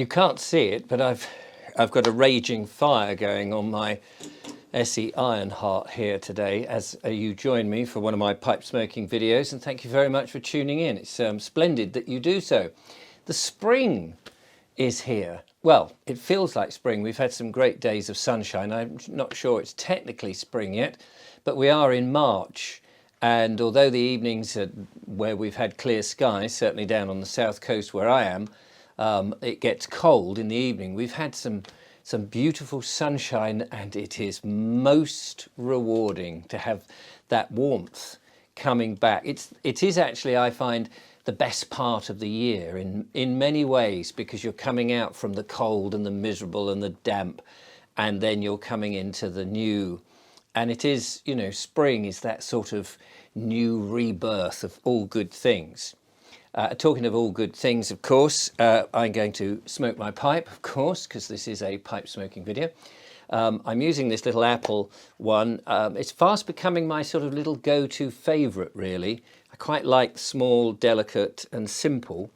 You can't see it, but I've got a raging fire going on my SE Ironheart here today as you join me for one of my pipe smoking videos, and thank you very much for tuning in. It's splendid that you do so. The spring is here. Well, it feels like spring. We've had some great days of sunshine. I'm not sure it's technically spring yet, but we are in March. And although the evenings are where we've had clear skies, certainly down on the south coast where I am, it gets cold in the evening. We've had some beautiful sunshine, and it is most rewarding to have that warmth coming back. It is actually, I find, the best part of the year in many ways, because you're coming out from the cold and the miserable and the damp, and then you're coming into the new. And it is, you know, spring is that sort of new rebirth of all good things. Talking of all good things, of course, I'm going to smoke my pipe, of course, because this is a pipe smoking video. I'm using this little Apple one. It's fast becoming my sort of little go-to favourite, really. I quite like small, delicate and simple.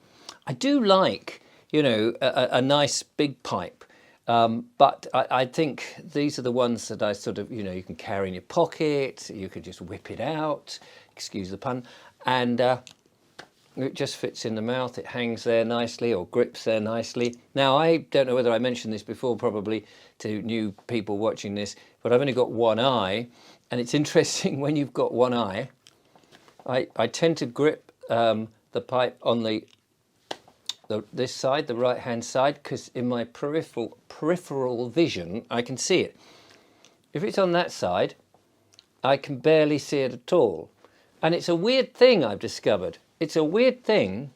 I do like, you know, a nice big pipe. But I think these are the ones that I sort of, you know, you can carry in your pocket, you can just whip it out, excuse the pun, and it just fits in the mouth. It hangs there nicely or grips there nicely. Now, I don't know whether I mentioned this before, probably to new people watching this, but I've only got one eye, and it's interesting when you've got one eye. I tend to grip the pipe on this side, the right hand side, because in my peripheral vision I can see it. If it's on that side, I can barely see it at all. And it's a weird thing I've discovered. It's a weird thing.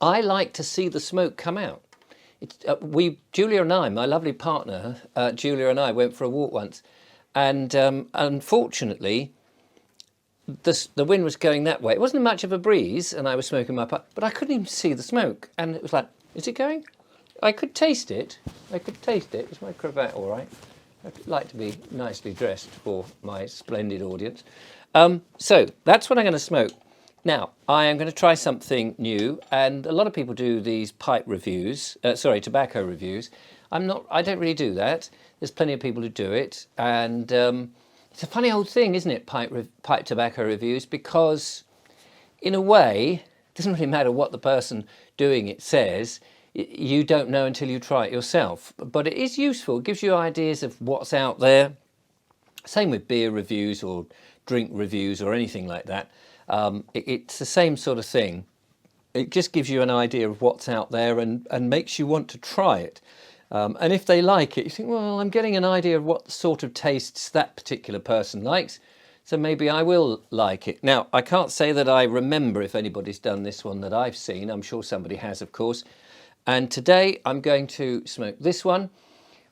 I like to see the smoke come out. Julia and I, my lovely partner, Julia and I went for a walk once, and unfortunately the wind was going that way. It wasn't much of a breeze, and I was smoking my pipe, but I couldn't even see the smoke. And it was like, is it going? I could taste it. I could taste it. Is my cravat all right? I'd like to be nicely dressed for my splendid audience. So that's what I'm going to smoke. Now, I am going to try something new, and a lot of people do these pipe reviews, tobacco reviews. I don't really do that. There's plenty of people who do it, and it's a funny old thing, isn't it, pipe tobacco reviews, because in a way, it doesn't really matter what the person doing it says. You don't know until you try it yourself. But it is useful. It gives you ideas of what's out there. Same with beer reviews or drink reviews or anything like that. It's the same sort of thing. It just gives you an idea of what's out there and makes you want to try it. And if they like it, you think, well, I'm getting an idea of what sort of tastes that particular person likes, so maybe I will like it. Now, I can't say that I remember if anybody's done this one that I've seen. I'm sure somebody has, of course. And today I'm going to smoke this one,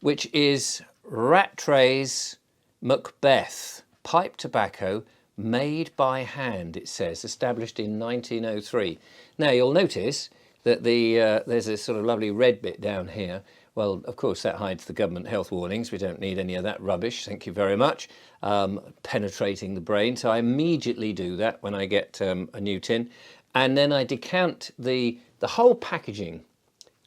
which is Rattray's Macbeth pipe tobacco made by hand, it says, established in 1903. Now, you'll notice that there's a sort of lovely red bit down here. Well, of course, that hides the government health warnings. We don't need any of that rubbish, thank you very much, penetrating the brain. So I immediately do that when I get a new tin. And then I decant the whole packaging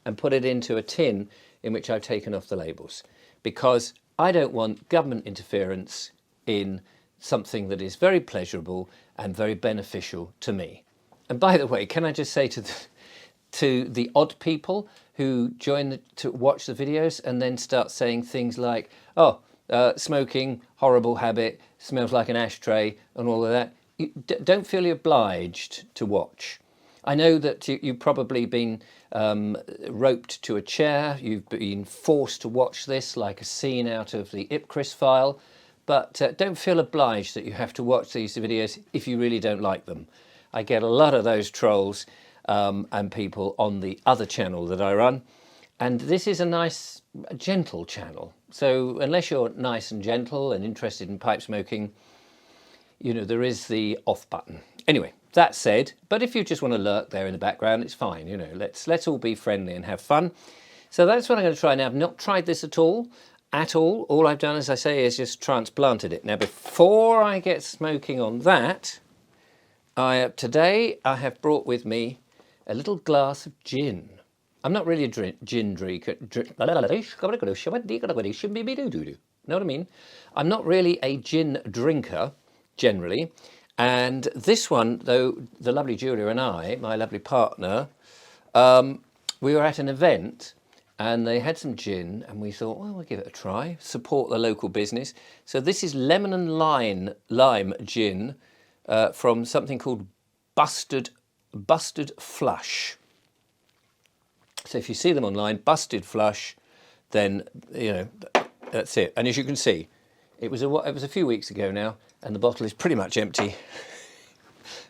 and put it into a tin in which I've taken off the labels, because I don't want government interference in something that is very pleasurable and very beneficial to me. And by the way, can I just say to the odd people who join to watch the videos and then start saying things like, oh, smoking, horrible habit, smells like an ashtray and all of that, don't feel obliged to watch. I know that you've probably been roped to a chair, you've been forced to watch this like a scene out of the Ipcris file, but don't feel obliged that you have to watch these videos if you really don't like them. I get a lot of those trolls and people on the other channel that I run, and this is a nice, gentle channel. So unless you're nice and gentle and interested in pipe smoking, you know, there is the off button. Anyway, that said, but if you just want to lurk there in the background, it's fine. You know, let's all be friendly and have fun. So that's what I'm going to try now. I've not tried this at all. All I've done, as I say, is just transplanted it. Now, before I get smoking on that, today I have brought with me a little glass of gin. I'm not really a gin drinker. Know what I mean? I'm not really a gin drinker, generally. And this one, though, the lovely Julia and I, my lovely partner, we were at an event and they had some gin and we thought, well, we'll give it a try, support the local business. So this is lemon and lime gin from something called Busted Flush. So if you see them online, Busted Flush, then, you know, that's it. And as you can see, it was a few weeks ago now, and the bottle is pretty much empty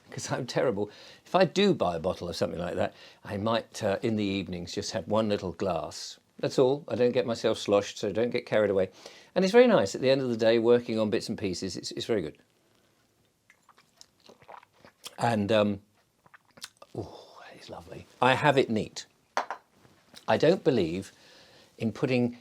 because I'm terrible. If I do buy a bottle of something like that, I might, in the evenings, just have one little glass. That's all. I don't get myself sloshed, so don't get carried away. And it's very nice at the end of the day, working on bits and pieces. It's very good. And, oh, that is lovely. I have it neat. I don't believe in putting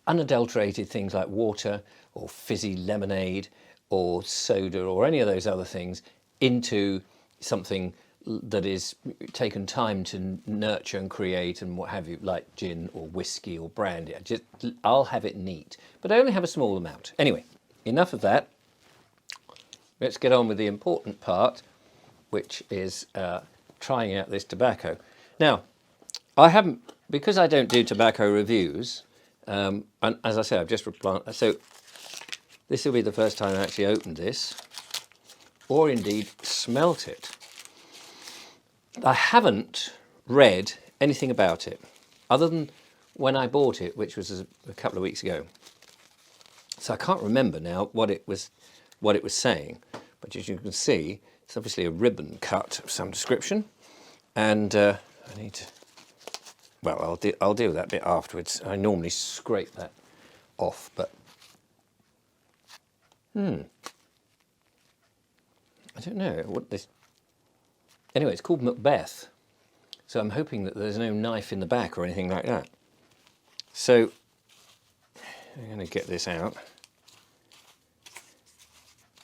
unadulterated things like water or fizzy lemonade or soda or any of those other things into something that is taken time to nurture and create and what have you, like gin or whiskey or brandy. I'll have it neat, but I only have a small amount. Anyway, enough of that. Let's get on with the important part, which is trying out this tobacco. Now, I haven't, because I don't do tobacco reviews, and as I say, I've just replanted, so this will be the first time I actually opened this, or indeed smelt it. I haven't read anything about it, other than when I bought it, which was a couple of weeks ago. So I can't remember now what it was saying, but as you can see, it's obviously a ribbon cut of some description, and I need to. Well, I'll deal with that bit afterwards. I normally scrape that off, but I don't know what this. Anyway, it's called Macbeth, so I'm hoping that there's no knife in the back or anything like that. So I'm going to get this out.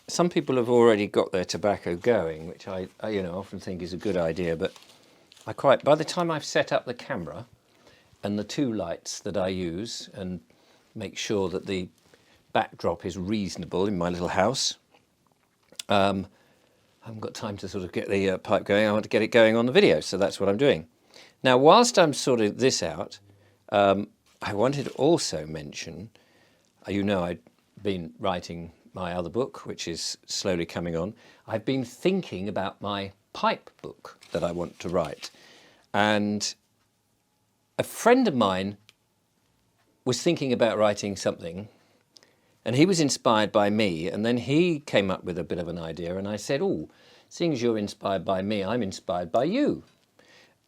Some people have already got their tobacco going, which I often think is a good idea, but by the time I've set up the camera and the two lights that I use and make sure that the backdrop is reasonable in my little house, I haven't got time to sort of get the pipe going. I want to get it going on the video, so that's what I'm doing. Now, whilst I'm sorting this out, I wanted to also mention, I'd been writing my other book, which is slowly coming on. I've been thinking about my pipe book that I want to write. And a friend of mine was thinking about writing something, and he was inspired by me, and then he came up with a bit of an idea, and I said, oh, seeing as you're inspired by me, I'm inspired by you.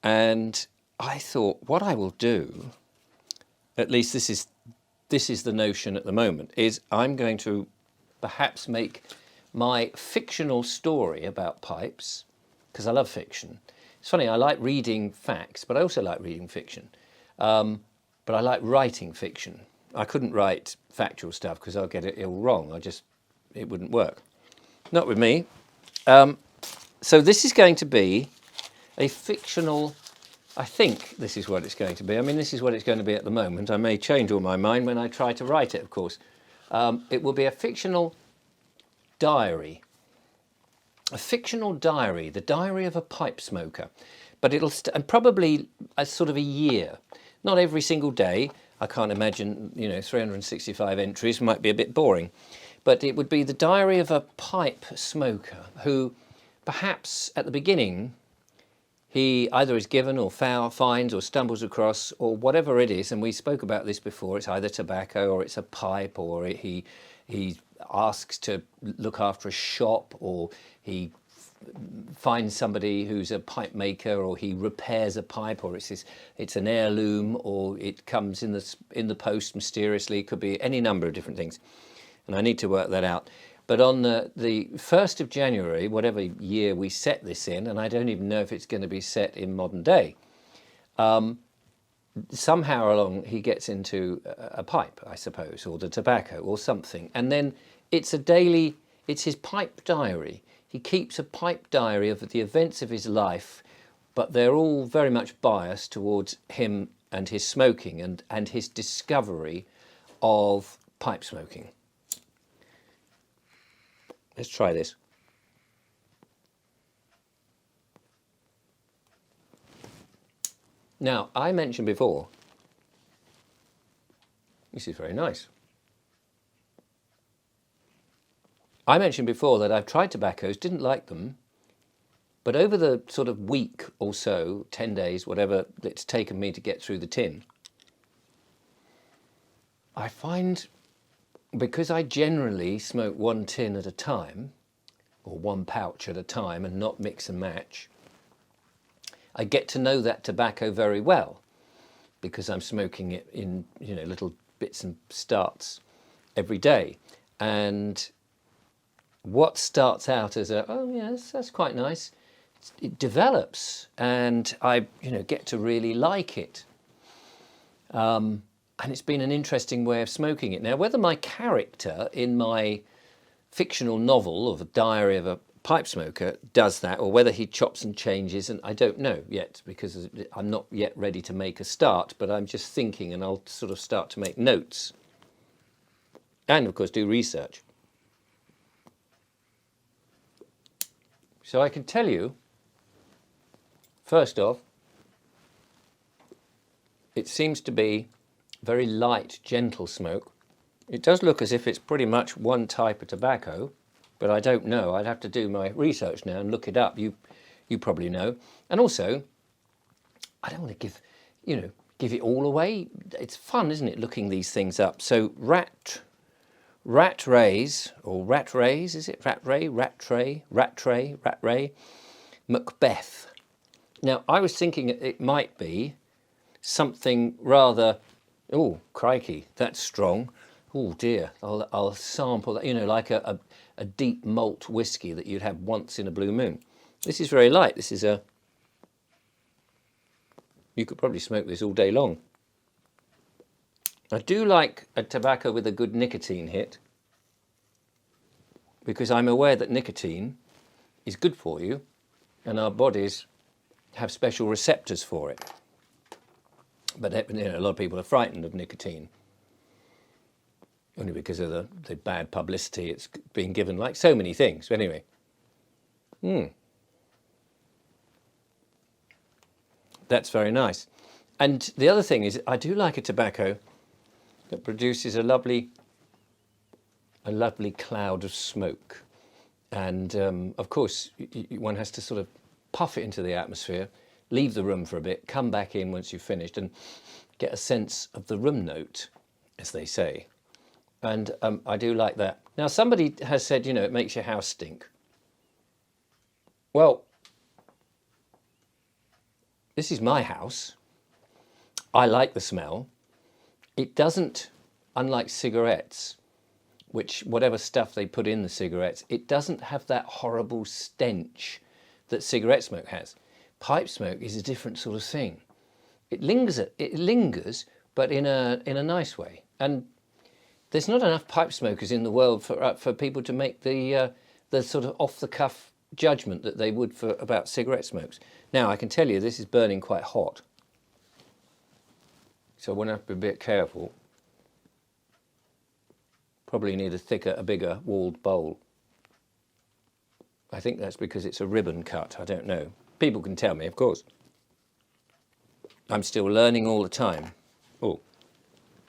And I thought, what I will do, at least this is the notion at the moment, is I'm going to perhaps make my fictional story about pipes, because I love fiction. It's funny, I like reading facts, but I also like reading fiction. But I like writing fiction. I couldn't write factual stuff because I'll get it all wrong. It wouldn't work. Not with me. So this is going to be a fictional, I think this is what it's going to be. I mean, this is what it's going to be at the moment. I may change all my mind when I try to write it, of course. It will be a fictional diary. A fictional diary, the diary of a pipe smoker. But it'll probably a sort of a year. Not every single day. I can't imagine, 365 entries might be a bit boring. But it would be the diary of a pipe smoker who perhaps at the beginning he either is given or finds or stumbles across or whatever it is, and we spoke about this before, it's either tobacco or it's a pipe, or he asks to look after a shop, or he finds somebody who's a pipe maker, or he repairs a pipe, or it's an heirloom, or it comes in the post mysteriously. It could be any number of different things, and I need to work that out. But on the 1st of January, whatever year we set this in, and I don't even know if it's going to be set in modern day, somehow along he gets into a pipe, I suppose, or the tobacco or something. And then it's his pipe diary. He keeps a pipe diary of the events of his life but they're all very much biased towards him and his smoking and his discovery of pipe smoking. Let's try this. Now, I mentioned before, this is very nice. I mentioned before that I've tried tobaccos, didn't like them, but over the sort of week or so, 10 days, whatever it's taken me to get through the tin, I find, because I generally smoke one tin at a time, or one pouch at a time, and not mix and match, I get to know that tobacco very well, because I'm smoking it in, you know, little bits and starts every day. And what starts out as a, oh yes, that's quite nice, it develops, and I, you know, get to really like it. And it's been an interesting way of smoking it. Now, whether my character in my fictional novel of a diary of a pipe smoker does that, or whether he chops and changes, and I don't know yet, because I'm not yet ready to make a start, but I'm just thinking, and I'll sort of start to make notes and of course do research. So I can tell you, first off, it seems to be very light, gentle smoke. It does look as if it's pretty much one type of tobacco, but I don't know. I'd have to do my research now and look it up. You probably know. And also, I don't want to give it all away. It's fun, isn't it, looking these things up? So rat rays, is it? Rat ray, Macbeth. Now, I was thinking it might be something rather, oh, crikey, that's strong. Oh dear, I'll sample that, you know, like a deep malt whiskey that you'd have once in a blue moon. This is very light. This is you could probably smoke this all day long. I do like a tobacco with a good nicotine hit, because I'm aware that nicotine is good for you and our bodies have special receptors for it. But you know, a lot of people are frightened of nicotine, only because of the bad publicity it's being given, like so many things. But anyway, that's very nice. And the other thing is, I do like a tobacco that produces a lovely cloud of smoke. And of course, one has to sort of puff it into the atmosphere, leave the room for a bit, come back in once you've finished, and get a sense of the room note, as they say. And I do like that. Now, somebody has said, you know, it makes your house stink. Well, this is my house. I like the smell. It doesn't, unlike cigarettes, which whatever stuff they put in the cigarettes, it doesn't have that horrible stench that cigarette smoke has. Pipe smoke is a different sort of thing. It lingers, but in a nice way. And there's not enough pipe smokers in the world for people to make the sort of off-the-cuff judgment that they would about cigarette smokes. Now, I can tell you this is burning quite hot, so I want to have to be a bit careful. Probably need a bigger walled bowl. I think that's because it's a ribbon cut. I don't know. People can tell me, of course. I'm still learning all the time. Oh,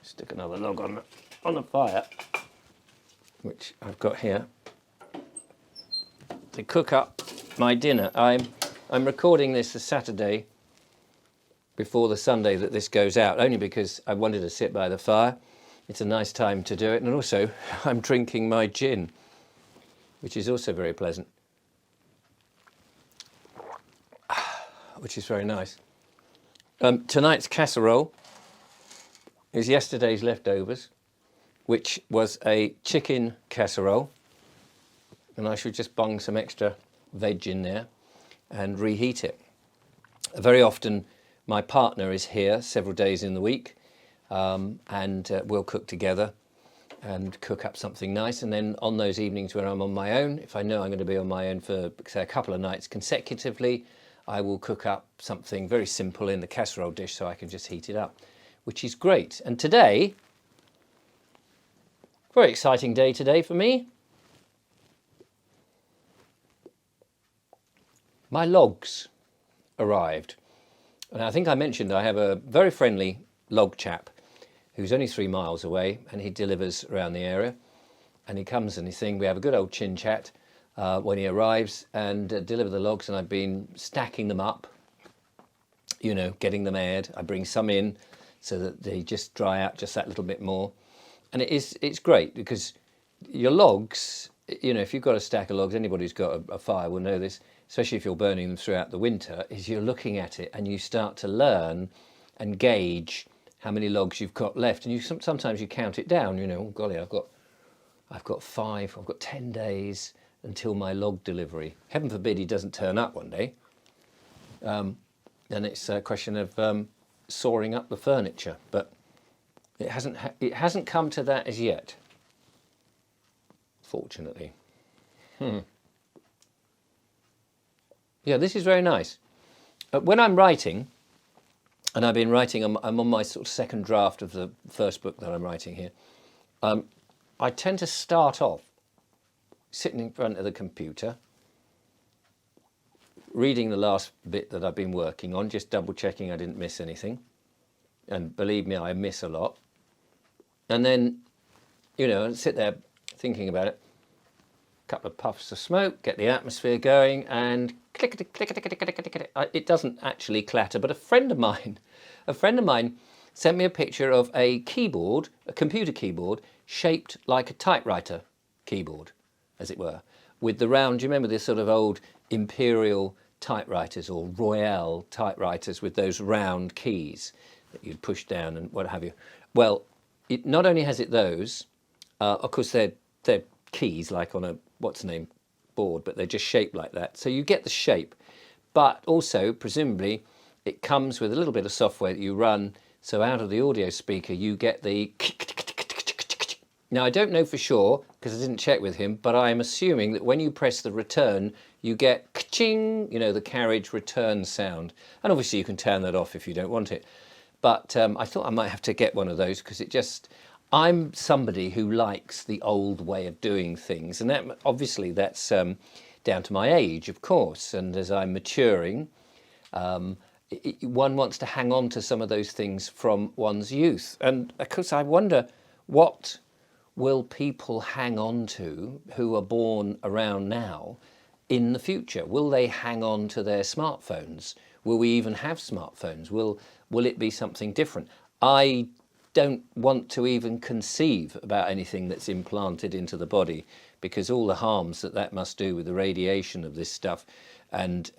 stick another log on the fire, which I've got here to cook up my dinner. I'm recording this a Saturday before the Sunday that this goes out, only because I wanted to sit by the fire. It's a nice time to do it, and also I'm drinking my gin, which is also very pleasant, which is very nice. Tonight's casserole is yesterday's leftovers, which was a chicken casserole, and I should just bung some extra veg in there and reheat it. Very often my partner is here several days in the week, and we'll cook together and cook up something nice. And then on those evenings when I'm on my own, if I know I'm going to be on my own for, say, a couple of nights consecutively, I will cook up something very simple in the casserole dish so I can just heat it up, which is great. And today, very exciting day today for me. My logs arrived. And I think I mentioned I have a very friendly log chap who's only 3 miles away, and he delivers around the area. And he comes and we have a good old chin chat when he arrives, and deliver the logs. And I've been stacking them up, you know, getting them aired. I bring some in so that they just dry out just that little bit more. And it's great because your logs, you know, if you've got a stack of logs, anybody who's got a fire will know this, especially if you're burning them throughout the winter, is you're looking at it and you start to learn and gauge how many logs you've got left. And sometimes you count it down, you know, oh golly, I've got 5, I've got 10 days until my log delivery. Heaven forbid he doesn't turn up one day. Then it's a question of soaring up the furniture, but it hasn't come to that as yet, fortunately. Yeah, this is very nice. When I'm writing, and I've been writing, I'm on my sort of second draft of the first book that I'm writing here, I tend to start off sitting in front of the computer, reading the last bit that I've been working on, just double checking I didn't miss anything. And believe me, I miss a lot. And then, you know, sit there thinking about it. Couple of puffs of smoke, get the atmosphere going, and click. It doesn't actually clatter, but a friend of mine sent me a picture of a keyboard, a computer keyboard, shaped like a typewriter keyboard, as it were, with the round. Do you remember this sort of old imperial typewriters or Royale typewriters with those round keys that you'd push down and what have you? Well, it not only has it those, of course they're keys like on a board, but they're just shaped like that, so you get the shape, but also presumably it comes with a little bit of software that you run, so out of the audio speaker you get the. Now I don't know for sure because I didn't check with him, but I'm assuming that when you press the return you get ka-ching, you know, the carriage return sound, and obviously you can turn that off if you don't want it, but I thought I might have to get one of those because I'm somebody who likes the old way of doing things, and that obviously that's down to my age, of course, and as I'm maturing, one wants to hang on to some of those things from one's youth. And of course I wonder, what will people hang on to who are born around now in the future? Will they hang on to their smartphones? Will we even have smartphones? Will it be something different? I don't want to even conceive about anything that's implanted into the body, because all the harms that must do with the radiation of this stuff and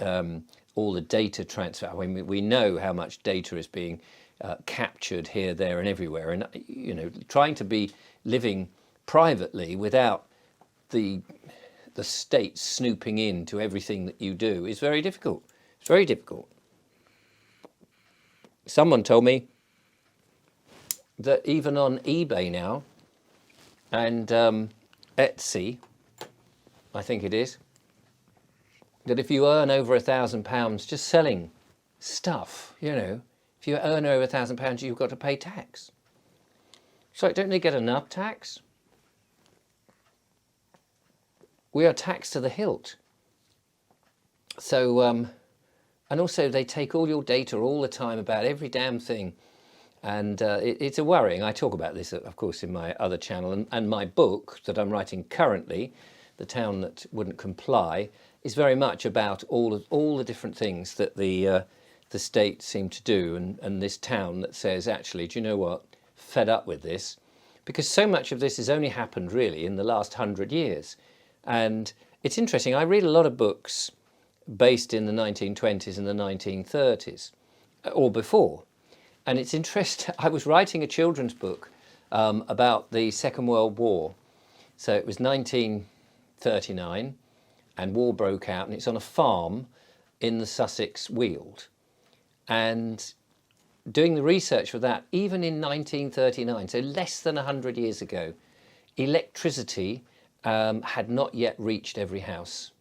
all the data transfer. I mean, we know how much data is being captured here, there and everywhere, and you know, trying to be living privately without the state snooping into everything that you do is very difficult. It's very difficult. Someone told me that even on eBay now and Etsy, I think it is, that if you earn over £1,000 just selling stuff, you know, if you earn over £1,000, you've got to pay tax. So don't they get enough tax? We are taxed to the hilt. So, and also they take all your data all the time about every damn thing. And it's a worrying. I talk about this, of course, in my other channel, and my book that I'm writing currently, The Town That Wouldn't Comply, is very much about all the different things that the state seem to do, and this town that says, actually, do you know what, fed up with this, because so much of this has only happened really in the last 100 years. And it's interesting, I read a lot of books based in the 1920s and the 1930s, or before. And it's interesting, I was writing a children's book about the Second World War. So it was 1939 and war broke out, and it's on a farm in the Sussex Weald. And doing the research for that, even in 1939, so less than 100 years ago, electricity had not yet reached every house.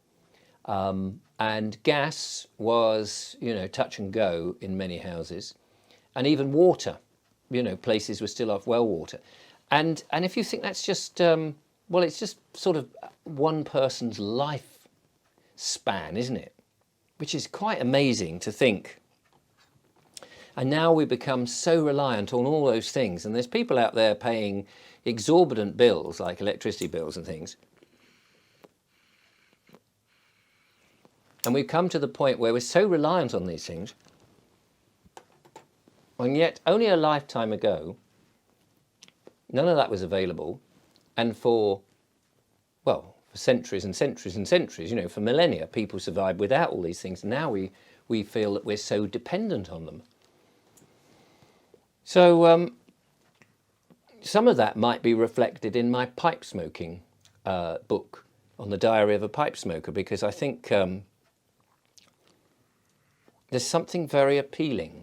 And gas was, you know, touch and go in many houses, and even water, you know, places were still off well water. And if you think that's just, well, it's just sort of one person's life span, isn't it? Which is quite amazing to think. And now we become so reliant on all those things. And there's people out there paying exorbitant bills, like electricity bills and things. And we've come to the point where we're so reliant on these things. And yet, only a lifetime ago, none of that was available. And for, well, for centuries and centuries and centuries, you know, for millennia, people survived without all these things. Now we feel that we're so dependent on them. So some of that might be reflected in my pipe smoking book on the diary of a pipe smoker, because I think there's something very appealing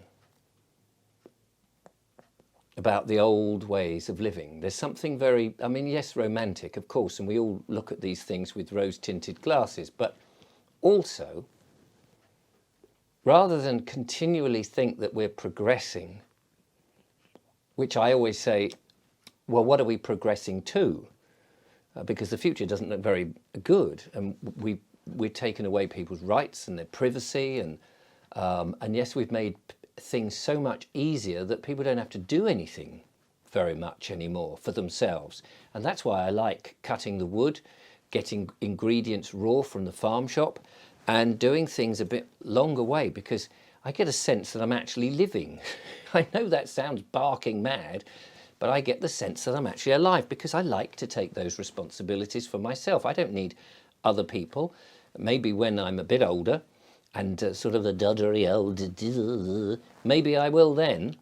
about the old ways of living. There's something very, I mean, yes, romantic, of course, and we all look at these things with rose-tinted glasses, but also, rather than continually think that we're progressing, which I always say, well, what are we progressing to? Because the future doesn't look very good, and we're taking away people's rights and their privacy, and yes, we've made things so much easier that people don't have to do anything very much anymore for themselves. And that's why I like cutting the wood, getting ingredients raw from the farm shop, and doing things a bit longer way, because I get a sense that I'm actually living. I know that sounds barking mad, but I get the sense that I'm actually alive, because I like to take those responsibilities for myself. I don't need other people. Maybe when I'm a bit older, and sort of a doddery old, maybe I will then.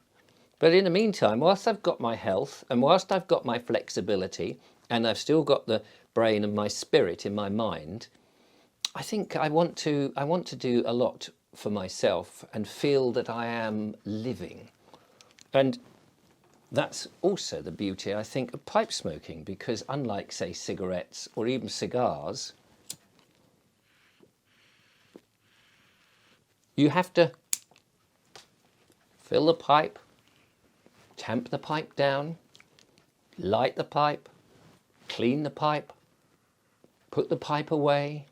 But in the meantime, whilst I've got my health, and whilst I've got my flexibility, and I've still got the brain and my spirit in my mind, I think I want to do a lot for myself and feel that I am living. And that's also the beauty, I think, of pipe smoking, because unlike, say, cigarettes or even cigars, you have to fill the pipe, tamp the pipe down, light the pipe, clean the pipe, put the pipe away,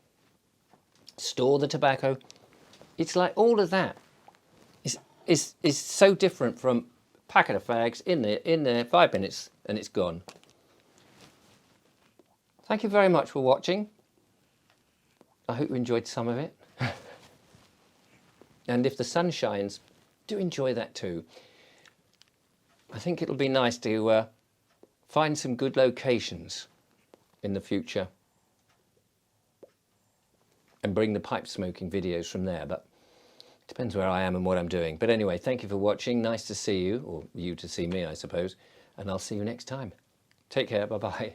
store the tobacco. It's like all of that is so different from a packet of fags in there 5 minutes and it's gone. Thank you very much for watching. I hope you enjoyed some of it. And if the sun shines, do enjoy that too. I think it'll be nice to find some good locations in the future and bring the pipe smoking videos from there, but it depends where I am and what I'm doing. But anyway, thank you for watching. Nice to see you, or you to see me, I suppose, and I'll see you next time. Take care. Bye-bye.